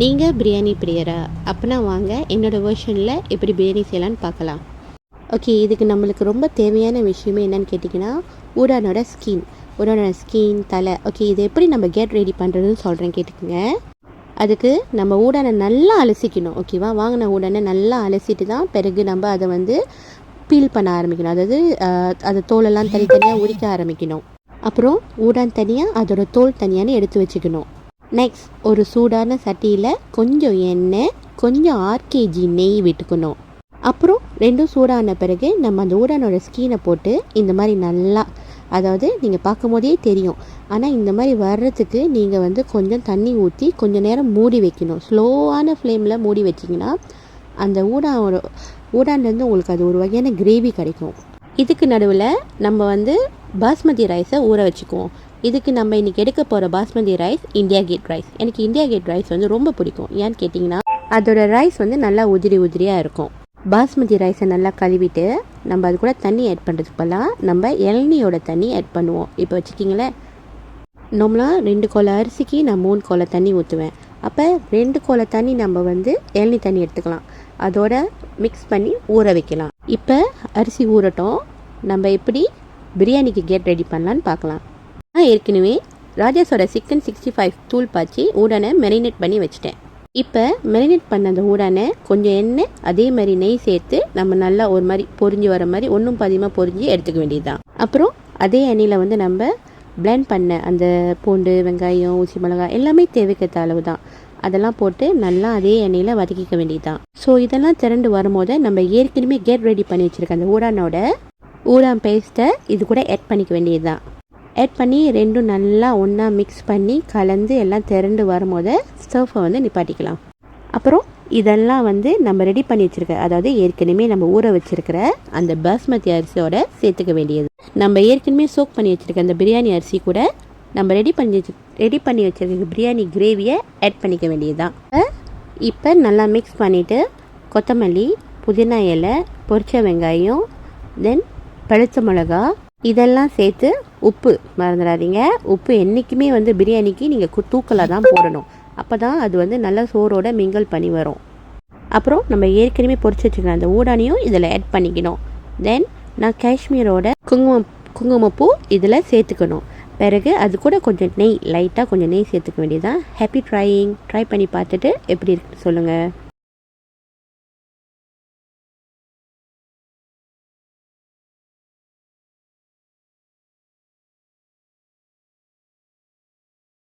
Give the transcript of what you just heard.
நீங்கள் பிரியாணி பிரியரா? அப்போனா வாங்க என்னோடய வெர்ஷனில் எப்படி பிரியாணி செய்யலான்னு பார்க்கலாம். ஓகே, இதுக்கு நம்மளுக்கு ரொம்ப தேவையான விஷயமே என்னென்னு கேட்டிங்கன்னா ஊடானோட ஸ்கின் தலை. ஓகே, இது எப்படி நம்ம கெட் ரெடி பண்ணுறதுன்னு சொல்கிறேன், கேட்டுக்குங்க. அதுக்கு நம்ம ஊடானை நல்லா அலசிக்கணும். ஓகேவா, வாங்கின ஊடானை நல்லா அலசிட்டு தான் பிறகு நம்ம அதை வந்து பீல் பண்ண ஆரம்பிக்கணும். அதாவது அது தோலெல்லாம் தனித்தனியாக உரிக்க ஆரம்பிக்கணும். அப்புறம் ஊடான் தனியாக அதோட தோல் தனியான்னு எடுத்து வச்சுக்கணும். நெக்ஸ்ட், ஒரு சூடான சட்டியில் கொஞ்சம் எண்ணெய், கொஞ்சம் 6 kg நெய் விட்டுக்கணும். அப்புறம் ரெண்டும் சூடான பிறகு நம்ம அந்த ஊடானோட ஸ்கினை போட்டு இந்த மாதிரி நல்லா, அதாவது நீங்கள் பார்க்கும் போதே தெரியும், ஆனால் இந்த மாதிரி வர்றதுக்கு நீங்கள் வந்து கொஞ்சம் தண்ணி ஊற்றி கொஞ்சம் நேரம் மூடி வைக்கணும். ஸ்லோவான ஃப்ளேமில் மூடி வச்சிங்கன்னா அந்த ஊடான்லேருந்து உங்களுக்கு அது ஒரு வகையான கிரேவி கிடைக்கும். இதுக்கு நடுவில் நம்ம வந்து பாஸ்மதி ரைஸை ஊற வச்சுக்குவோம். இதுக்கு நம்ம இன்றைக்கி எடுக்க போகிற basmati rice India Gate rice. எனக்கு இந்தியா கேட் ரைஸ் வந்து ரொம்ப பிடிக்கும். ஏன்னு கேட்டிங்கன்னா அதோட ரைஸ் வந்து நல்லா உதிரியாக இருக்கும். பாஸ்மதி ரைஸை நல்லா கழுவிட்டு நம்ம அது கூட தண்ணி ஆட் பண்ணுறதுக்கு பதிலாக நம்ம இளநியோட தண்ணி ஆட் பண்ணுவோம். இப்போ வச்சுக்கிங்களேன், நம்மளாம் 2 கோலை அரிசிக்கு நான் 3 கோலை தண்ணி ஊற்றுவேன். அப்போ 2 கோலை தண்ணி நம்ம வந்து இளநி தண்ணி எடுத்துக்கலாம், அதோட மிக்ஸ் பண்ணி ஊற வைக்கலாம். இப்போ அரிசி ஊறட்டும், நம்ம எப்படி பிரியாணிக்கு கெட் ரெடி பண்ணலான்னு பார்க்கலாம். நான் ஏற்கனவே ராஜாஸோட சிக்கன் 65 தூள் பாய்ச்சி ஊடானை மெரினேட் பண்ணி வச்சுட்டேன். இப்போ மெரினேட் பண்ண அந்த ஊடானை கொஞ்சம் எண்ணெய் அதே மாதிரி நெய் சேர்த்து நம்ம நல்லா ஒரு மாதிரி பொரிஞ்சு வர மாதிரி ஒன்றும் பாதியமாக பொரிஞ்சு எடுத்துக்க வேண்டியது தான். அப்புறம் அதே எண்ணெயில் வந்து நம்ம பிளெண்ட் பண்ண அந்த பூண்டு, வெங்காயம், ஊசி மிளகாய் எல்லாமே தேவைக்கேற்ற அளவு தான், அதெல்லாம் போட்டு நல்லா அதே எண்ணெயில் வதக்கிக்க வேண்டியது தான். ஸோ இதெல்லாம் திரண்டு வரும்போது நம்ம ஏற்கனவே கெட் ரெடி பண்ணி வச்சுருக்க அந்த ஊடான் பேஸ்ட்டை இது கூட ஆட் பண்ணிக்க வேண்டியது தான். ஆட் பண்ணி ரெண்டும் நல்லா ஒன்றா மிக்ஸ் பண்ணி கலந்து எல்லாம் திரண்டு வரும்போது ஸ்டவ்வை வந்து நிப்பாட்டிக்கலாம். அப்புறம் இதெல்லாம் வந்து நம்ம ரெடி பண்ணி வச்சுருக்க, அதாவது ஏற்கனவே நம்ம ஊற வச்சுருக்கிற அந்த பாஸ்மதி அரிசியோட சேர்த்துக்க வேண்டியது. நம்ம ஏற்கனவே சோக் பண்ணி வச்சுருக்க அந்த பிரியாணி அரிசி கூட நம்ம ரெடி பண்ணி வச்சுருக்க பிரியாணி கிரேவியை ஆட் பண்ணிக்க வேண்டியது தான். இப்போ நல்லா மிக்ஸ் பண்ணிவிட்டு கொத்தமல்லி, புதினா இலை, பொரிச்ச வெங்காயம், தென் பழுத்த மிளகா இதெல்லாம் சேர்த்து உப்பு மறந்துடாதீங்க. உப்பு என்றைக்குமே வந்து பிரியாணிக்கு நீங்கள் தூக்கலாக தான் போடணும், அப்போ தான் அது வந்து நல்லா சோறோட மிங்கல் பண்ணி வரும். அப்புறம் நம்ம ஏற்கனவே பொரிச்சு வச்சுக்கலாம் அந்த ஊடானையும் இதில் ஆட் பண்ணிக்கணும். தென் நான் காஷ்மீரோட குங்குமப்பூ இதில் சேர்த்துக்கணும். பிறகு அது கூட கொஞ்சம் நெய், லைட்டாக கொஞ்சம் நெய் சேர்த்துக்க வேண்டியதுதான். ஹாப்பி ட்ரை பண்ணி பார்த்துட்டு எப்படி இருக்குன்னு சொல்லுங்கள்.